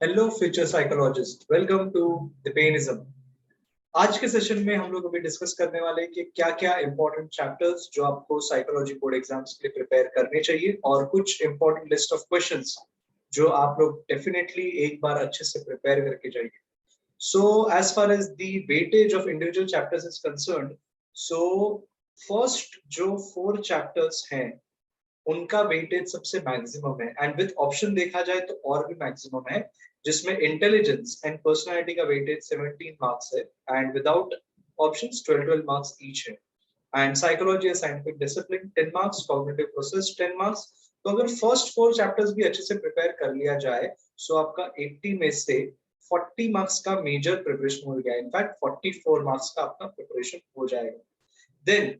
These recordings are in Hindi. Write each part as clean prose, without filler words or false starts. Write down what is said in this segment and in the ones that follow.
Hello future psychologist, welcome to the पेनिज्म। आज के सेशन में हम लोग अभी डिस्कस करने वाले हैं कि क्या क्या इंपॉर्टेंट चैप्टर्स जो आपको साइकोलॉजी बोर्ड एग्जाम्स के लिए प्रिपेयर करने चाहिए और कुछ इंपॉर्टेंट लिस्ट ऑफ क्वेश्चंस जो आप लोग डेफिनेटली एक बार अच्छे से प्रिपेयर करके जाइए। So as far as the weightage of individual chapters is concerned, so first जो 4 चैप्टर्स हैं उनका वेटेज सबसे मैक्सिमम है, एंड विद ऑप्शन देखा जाए तो और भी मैक्सिमम है, जिसमें इंटेलिजेंस एंड पर्सनालिटी का वेटेज 17 मार्क्स है and without options 12 marks each है। And psychology and scientific discipline 10 marks, cognitive process 10 marks. तो अगर फर्स्ट 4 चैप्टर्स भी अच्छे से प्रिपेयर कर लिया जाए सो आपका 80 में से 40 मार्क्स का मेजर प्रिपरेशन हो गया, इनफैक्ट 44 मार्क्स का आपका प्रिपरेशन हो जाएगा। Then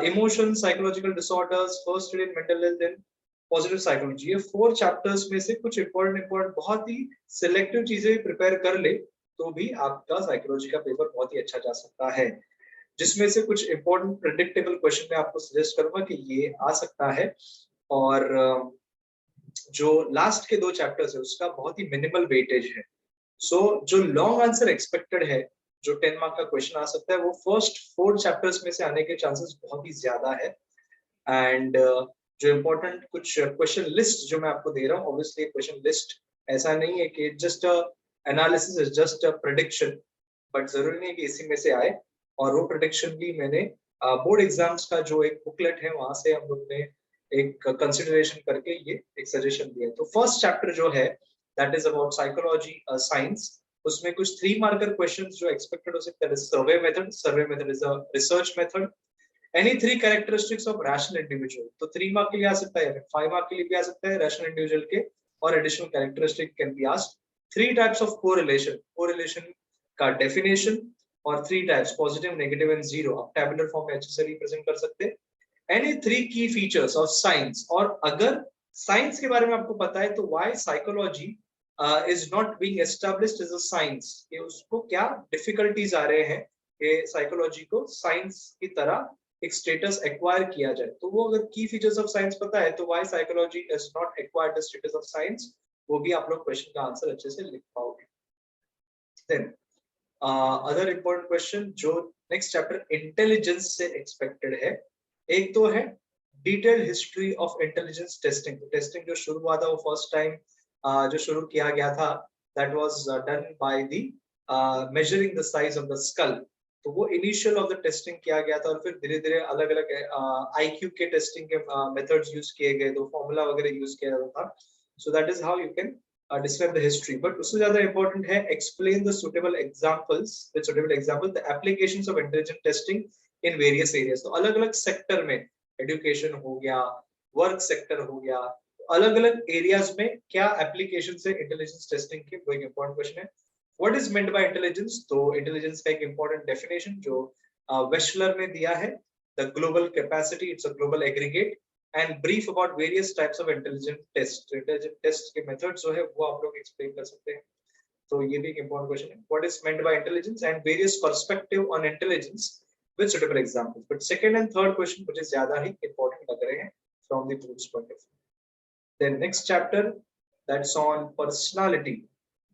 emotion, psychological disorders, first aid in mental health, then positive psychology, ये 4 चैप्टर्स में से कुछ इंपॉर्टेंट बहुत ही सिलेक्टिव चीजें प्रिपेयर कर ले तो भी आपका साइकोलॉजी का पेपर बहुत ही अच्छा जा सकता है, जिसमें से कुछ इंपॉर्टेंट प्रेडिक्टेबल क्वेश्चन मैं आपको सजेस्ट करूंगा कि ये आ सकता है। और जो लास्ट के 2 चैप्टर्स है उसका बहुत ही मिनिमल वेटेज है। सो जो लॉन्ग आंसर एक्सपेक्टेड है, जो 10 मार्क का क्वेश्चन आ सकता है, वो फर्स्ट 4 चैप्टर्स में से आने के चांसेस बहुत ही ज्यादा है। एंड जो इम्पोर्टेंट कुछ क्वेश्चन लिस्ट जो मैं आपको दे रहा हूँ, ऑब्वियसली क्वेश्चन लिस्ट ऐसा नहीं है कि just analysis is just a prediction, but जरूरी नहीं है कि इसी में से आए। और वो प्रेडिक्शन भी मैंने बोर्ड एग्जाम्स का जो एक बुकलेट है वहां से हम लोग ने एक कंसिडरेशन करके ये एक सजेशन दिया है। तो फर्स्ट चैप्टर जो है that is about psychology science, उसमें कुछ 3 मार्कर क्वेश्चंस जो एक्सपेक्टेड हो सकते हैं। Survey method is a research method. Any 3 characteristics of rational individual, तो 3 मार्क के लिए आ सकता है, 5 मार्क के लिए भी आ सकता है रैशनल इंडिविजुअल के, और additional characteristic can be asked. 3 types of correlation का डेफिनेशन, और 3 types positive, negative and zero, आप टैबुलर फॉर्म में अच्छे से रिप्रेजेंट कर सकते हैं। एनी 3 की फीचर्स ऑफ साइंस, और अगर साइंस के बारे में आपको पता है तो why psychology is not being established as a science, कि उसको क्या डिफिकल्टीज आ रहे हैं कि साइकोलॉजी को साइंस की तरह एक स्टेटस एक्वायर किया जाए। तो वो अगर की फीचर्स ऑफ साइंस पता है तो why psychology is not acquired the status of science, वो भी आप लोग क्वेश्चन का आंसर अच्छे से लिख पाओगे। देन अदर इंपॉर्टेंट क्वेश्चन जो नेक्स्ट चैप्टर इंटेलिजेंस से एक्सपेक्टेड है, एक तो है detailed history of intelligence testing. Testing जो शुरू हुआ था वो फर्स्ट टाइम जो शुरू किया गया था that was done by the measuring the size of the skull. तो वो इनिशियल ऑफ द टेस्टिंग किया गया था, और फिर धीरे धीरे अलग अलग आईक्यू के टेस्टिंग के मेथड्स यूज किए गए, तो फॉर्मूला वगैरह यूज किया जाता था। So that is how you can describe the history, but उससे ज्यादा important है explain the suitable examples with suitable example the applications of intelligent testing in various areas। तो अलग अलग सेक्टर में, एजुकेशन हो गया, वर्क सेक्टर हो गया, अलग अलग एरियाज में क्या एप्लीकेशन है इंटेलिजेंस टेस्टिंग के, वो एक इंपॉर्टेंट क्वेश्चन है। What is meant by intelligence, तो इंटेलिजेंस का एक इंपॉर्टेंट डेफिनेशन जो वेशलर ने दिया है, the global capacity, it's a global aggregate, and brief about various types of intelligent test. Intelligent test के मेथड जो है वो आप लोग एक्सप्लेन कर सकते हैं, तो ये भी एक इंपॉर्टेंट क्वेश्चन है। What is meant by intelligence and various perspective on intelligence with suitable examples. But second and third question मुझे ज्यादा ही इंपॉर्टेंट लग रहे हैं from the groups point of view. Then next chapter that's on personality.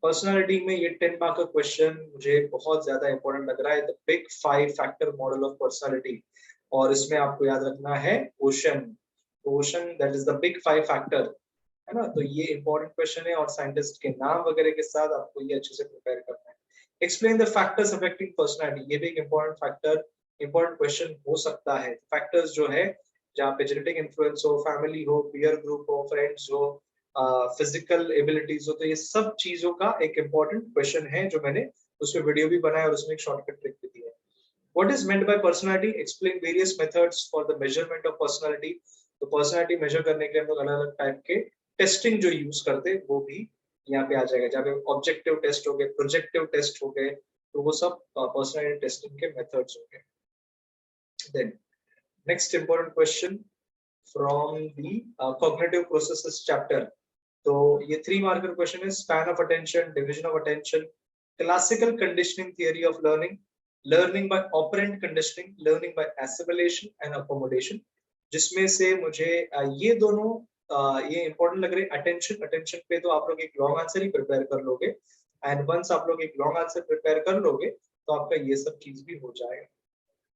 Personality में ये 10 मार्क का क्वेश्चन मुझे बहुत ज्यादा इंपॉर्टेंट लग रहा है, the big 5 factor model of personality. और इसमें आपको याद रखना है ocean that is the big 5 factor, है ना। तो ये इंपॉर्टेंट क्वेश्चन है, और साइंटिस्ट के नाम वगैरह के साथ आपको ये अच्छे से प्रिपेयर करना है। Explain the factors affecting personality, ये भी एक इंपॉर्टेंट फैक्टर, इंपॉर्टेंट क्वेश्चन हो सकता है। फैक्टर्स जो है जहाँ पे जेनेटिक इन्फ्लुएंस हो, फैमिली हो, पीयर ग्रुप हो, फ्रेंड्स हो, फिजिकल एबिलिटीज हो, तो ये सब चीजों का एक इंपॉर्टेंट क्वेश्चन है जो मैंने उसमें वीडियो भी बनाया और उसमें एक शॉर्टकट ट्रिक भी दी है। What is meant by personality? Explain various methods for the measurement of personality। तो पर्सनालिटी मेजर करने के लिए हम लोग अलग अलग टाइप के टेस्टिंग जो यूज करते हैं वो भी यहाँ पे आ जाएगा, जहाँ पे ऑब्जेक्टिव टेस्ट हो गए, प्रोजेक्टिव टेस्ट हो गए, तो वो सब पर्सनालिटी टेस्टिंग के मेथड्स हो गए। Then next important question from the cognitive processes chapter. तो ये 3 मार्कर क्वेश्चन है, span of attention, division of attention, classical conditioning theory of learning, learning by operant conditioning, learning by assimilation and accommodation. जिसमें से मुझे ये दोनों ये इंपॉर्टेंट लग रही है। अटेंशन पे तो आप लोग एक लॉन्ग आंसर ही प्रिपेयर कर लोगे, एंड वंस आप लोग एक लॉन्ग आंसर प्रिपेयर कर लोगे तो आपका ये सब चीज भी हो जाएगा।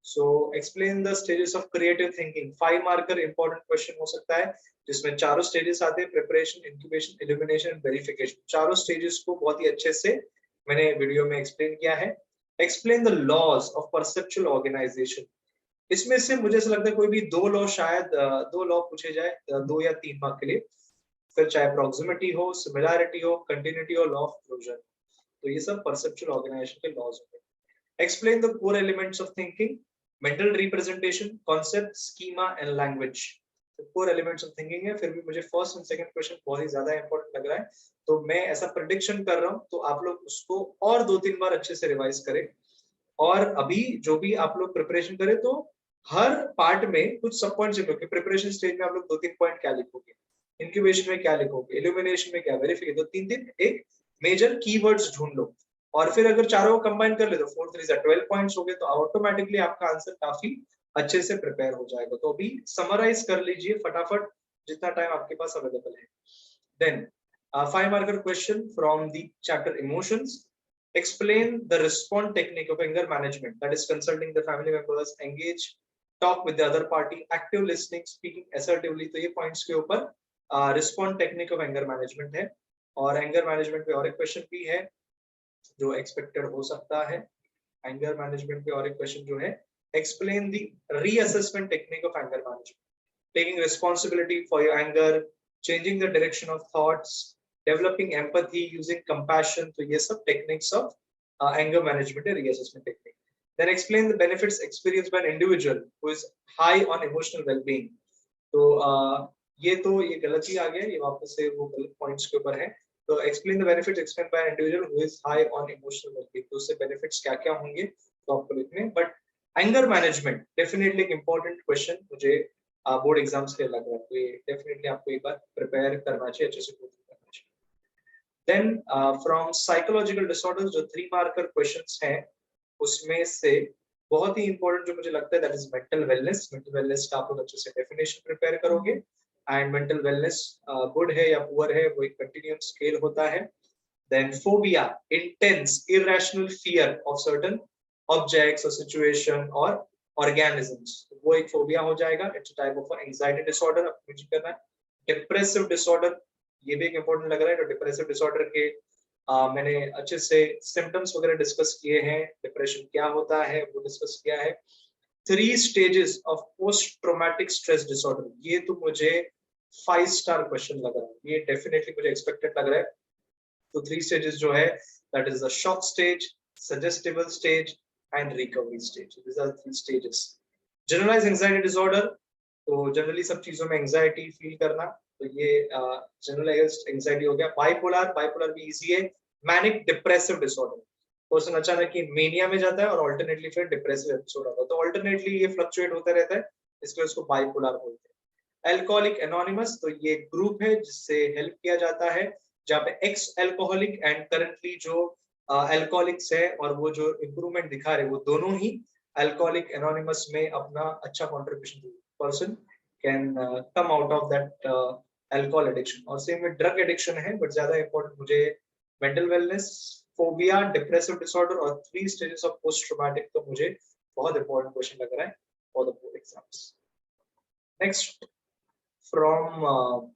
So explain the stages of creative thinking. 5 marker important question हो सकता है जिसमें चारों स्टेजेस आते हैं, प्रिपरेशन, इंक्यूबेशन, इल्यूमिनेशन, वेरिफिकेशन। चारों स्टेजेस को बहुत ही अच्छे से मैंने वीडियो में एक्सप्लेन किया है। Explain the laws of perceptual organisation. इसमें से मुझे ऐसा लगता है कोई भी 2 लॉ, शायद 2 लॉ पूछे जाए 2 या 3 मार्क के लिए, फिर चाहे प्रॉक्सिमिटी हो, सिमिलैरिटी हो, कंटिन्यूटी हो, लॉ ऑफ क्लोजर। तो ये सब परसेप्चुअल ऑर्गेनाइजेशन के लॉज होंगे। Explain the core elements of thinking, mental representation, concept, schema and language. तो core elements of thinking है, फिर भी मुझे फर्स्ट एंड सेकंड क्वेश्चन बहुत ही ज्यादा इंपॉर्टेंट लग रहा है, तो मैं ऐसा प्रेडिक्शन कर रहा हूँ, तो आप लोग उसको और 2-3 बार अच्छे से रिवाइज करें। और अभी जो भी आप लोग प्रिपरेशन करें तो हर पार्ट में कुछ सब पॉइंट्स लिखोगे। प्रिपरेशन स्टेज में आप लोग 2-3 पॉइंट क्या लिखोगे, इंक्यूबेशन में क्या लिखोगे, इल्यूमिनेशन में क्या, वेरिफिकेशन, तो 3-3 एक मेजर कीवर्ड्स ढूंढ लो, और फिर अगर चारों को कंबाइन कर ले तो 4 3 12 पॉइंट्स हो गए, तो ऑटोमेटिकली आपका आंसर काफी अच्छे से प्रिपेयर हो जाएगा। तो अभी समराइज कर लीजिए फटाफट जितना टाइम आपके पास अवेलेबल है। Then 5 marker question from the chapter emotions. Explain the response technique of anger management, that is consulting the family members, engage, talk with the other party, active listening, speaking assertively। तो ये पॉइंट्स के ऊपर respond technique of anger management है। और एंगर मैनेजमेंट पे और एक क्वेश्चन भी है जो एक्सपेक्टेड हो सकता है। एंगर मैनेजमेंट पे और एक क्वेश्चन जो है, explain the reassessment technique of anger management, taking responsibility for your anger, changing the direction of thoughts, developing empathy, using compassion. तो ये सब टेक्निक्स ऑफ एंगर मैनेजमेंट है, reassessment technique. Then explain the benefits experienced by an individual who is high on emotional wellbeing. तो ये गलत ही आ गया, ये वापस से वो गलत पॉइंट्स के ऊपर है। तो explain the benefits explain by individual who is high on emotional wellbeing, तो उससे बेनिफिट्स क्या-क्या होंगे तो आपको लिखने। बट एंगर मैनेजमेंट डेफिनेटली एक इंपॉर्टेंट क्वेश्चन मुझे बोर्ड एग्जाम्स के लग रहा है, तो ये डेफिनेटली आपको एक बार प्रिपेयर करना चाहिए, अच्छे से करना चाहिए। देन फ्रॉम साइकोलॉजिकल डिसऑर्डर्स, जो 3 मार्कर क्वेश्चंस हैं उसमें से बहुत ही इंपॉर्टेंट जो मुझे लगता है that is mental wellness. Mental wellness का आप लोग अच्छे से डेफिनेशन प्रिपेयर करोगे, एंड मेंटल वेलनेस गुड है या पुअर है वो एक कंटिन्यूम स्केल होता है। Then phobia, intense irrational fear of certain objects और सिचुएशन और ऑर्गेनिजम्स, वो एक फोबिया हो जाएगा। It's type of anxiety disorder आपको मेंशन करना है। डिप्रेसिव डिसऑर्डर, ये भी एक इंपॉर्टेंट लग रहा है। तो डिप्रेसिव डिसऑर्डर के मैंने अच्छे से सिम्टम्स वगैरह डिस्कस किए हैं, डिप्रेशन क्या होता है वो डिस्कस किया है। 3 stages of post traumatic stress disorder, ये तो मुझे 5 स्टार क्वेश्चन लग रहा है, ये डेफिनेटली मुझे एक्सपेक्टेड लग रहा है। तो 3 स्टेजेस जो है that is the shock stage, suggestible stage and recovery stage. This are 3 stages. Generalised anxiety disorder, तो जनरली सब चीजों में एंजाइटी फील करना, तो ये जनरलाइज्ड एंजाइटी हो गया। बाइपोलर, बाइपोलर भी इजी है। मैनिक डिप्रेसिव डिसऑर्डर, पर्सन अचानक ही मेनिया में जाता है और अल्टरनेटली फिर डिप्रेसिव एपिसोड आता है, तो अल्टरनेटली ये फ्लक्चुएट होता रहता है, इसलिए उसको बाइपोलर बोलते हैं। एल्कोहलिक एनोनिमस, तो ये ग्रुप है जिससे हेल्प किया जाता है, जहाँ पे एक्स एल्कोहलिक एंड करंटली जो एल्कोहलिक्स है और वो जो इंप्रूवमेंट दिखा रहे, वो दोनों ही एल्कोहलिक एनोनिमस में अपना अच्छा contribution, person can come out of that alcohol addiction. और सेम में ड्रग एडिक्शन है, बट ज्यादा इंपॉर्टेंट मुझे mental wellness, phobia, depressive disorder और 3 स्टेजेस ऑफ पोस्ट ट्रॉमेटिक, तो मुझे बहुत इंपॉर्टेंट क्वेश्चन लग रहा है for the board exams. Next from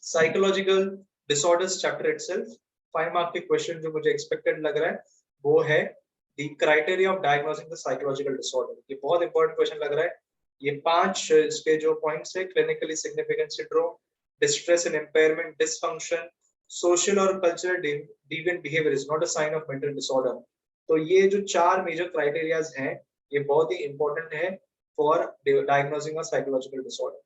psychological disorders chapter itself, 5 mark के क्वेश्चन जो मुझे एक्सपेक्टेड लग रहा है वो है the criteria of diagnosing the psychological disorder. ये बहुत इंपॉर्टेंट क्वेश्चन लग रहा है। ये 5 इसके जो पॉइंट्स है, clinically significant syndrome, distress and impairment, dysfunction, social और cultural deviant behaviour is not a sign of mental disorder. तो ये जो 4 मेजर क्राइटेरियाज हैं ये बहुत ही इंपॉर्टेंट है for diagnosing a psychological disorder.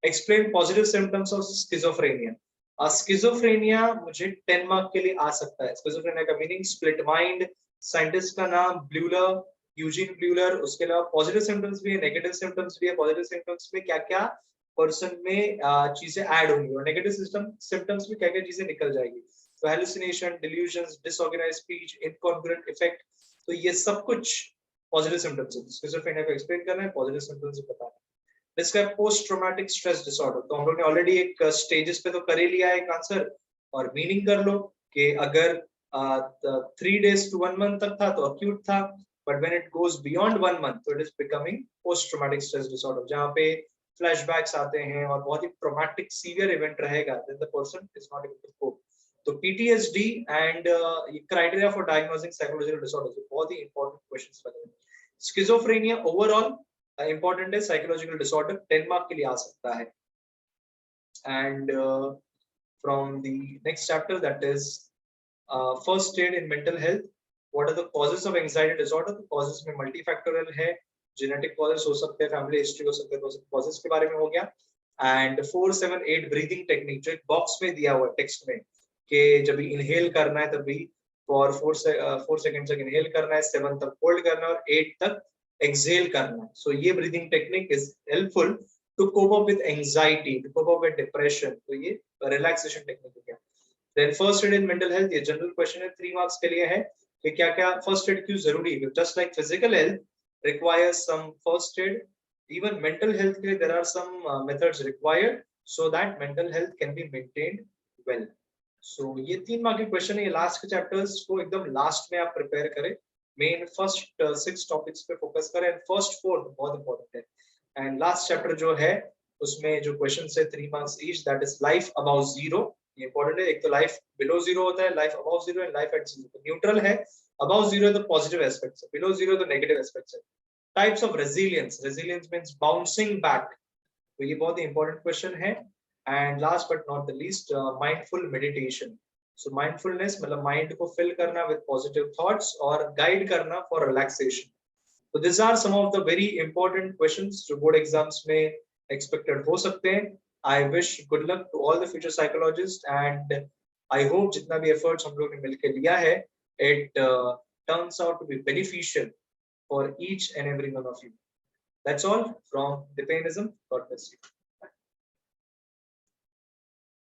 Explain positive symptoms of schizophrenia. Schizophrenia मुझे 10 मार्क के लिए आ सकता है। स्किज़ोफ्रेनिया का मीनिंग स्प्लिट माइंड, साइंटिस्ट का नाम ब्लूलर, यूजीन ब्लूलर। उसके अलावा पॉजिटिव सिम्टम्स भी है, नेगेटिव सिम्टम्स भी है। पॉजिटिव सिम्टम्स में क्या-क्या पर्सन में चीजें ऐड होंगी और नेगेटिव सिम्टम्स में क्या-क्या चीजें निकल जाएगी। तो hallucination, delusions, disorganised speech, incongruent effect, तो ये सब कुछ पॉजिटिव सिम्टम्स है। स्किज़ोफ्रेनिया को एक्सप्लेन करना है, पॉजिटिव सिम्टम्स बताना है। Describe post traumatic stress disorder. तो हम लोग ने ऑलरेडी एक स्टेजेस पे तो कर ही लिया है एक आंसर, और मीनिंग कर लो कि अगर 3 days to 1 month तक था तो अक्यूट था, but when it goes beyond 1 month तो it is becoming post traumatic stress disorder, जहाँ पे फ्लैशबैक्स आते हैं और बहुत ही ट्रॉमेटिक सीवियर इवेंट रहेगा, then the person is not able to cope. तो PTSD and criteria for diagnosing psychological disorders बहुत ही इंपॉर्टेंट क्वेश्चंस लगे हैं। स्किज़ोफ्रेनिया ओवरऑल इंपॉर्टेंट है, साइकोलॉजिकल डिसऑर्डर 10 मार्क के लिए आ सकता है। And from the next chapter that is first aid in mental health, what are the causes of anxiety disorder. तो कॉजेस में मल्टीफैक्टोरियल है, जेनेटिक कॉजेस हो सकते हैं, फैमिली हिस्ट्री हो सकते हैं, तो कॉजेस के बारे में हो गया। एंड 4-7-8 ब्रीदिंग टेक्निक जो एक बॉक्स में दिया हुआ है टेक्स्ट में, कि जब भी इनहेल करना है तभी फॉर 4 सेकंड तक इनहेल करना है, 7 तक होल्ड करना है और 8 तक एक्सहेल करना है। सो ये breathing technique is helpful to cope up with anxiety, to cope up with depression. तो ये रिलैक्सेशन टेक्निक हो गया। Then first aid in mental health, ये जनरल क्वेश्चन है, 3 मार्क्स के लिए है कि क्या क्या फर्स्ट एड क्यों जरूरी है। Just like physical health requires some first aid, even mental health के लिए there are some methods required so that mental health can be maintained well. So ये 3 मार्क के क्वेश्चन है। ये लास्ट के चैप्टर्स को एकदम लास्ट में आप प्रिपेयर करें, मेन फर्स्ट 6 टॉपिक्स पे फोकस करें, एंड फर्स्ट 4 बहुत इंपॉर्टेंट है। एंड लास्ट चैप्टर जो है उसमें जो क्वेश्चन है 3 marks each, that is life about zero. ये इंपॉर्टेंट है, एक तो लाइफ बिलो जीरो होता है, life about zero and life at zero. Neutral है, अबाउट जीरो तो पॉजिटिव एस्पेक्ट्स है, बिलो जीरो तो नेगेटिव एस्पेक्ट्स है। Types of resilience, resilience means bouncing back, तो ये बहुत ही इंपॉर्टेंट क्वेश्चन है। And last but not the least, mindful meditation. So mindfulness मतलब माइंड को फिल करना विद पॉजिटिव थॉट्स और गाइड करना फॉर रिलैक्सेशन। तो this are some of the very important questions जो बोर्ड एग्जाम्स में एक्सपेक्टेड हो सकते हैं। I wish good luck to all the future psychologist, and I hope जितना भी एफर्ट्स हम लोग ने मिलकर लिया है, it turns out to be beneficial for each and every one of you. That's all from Dipainism. God bless you.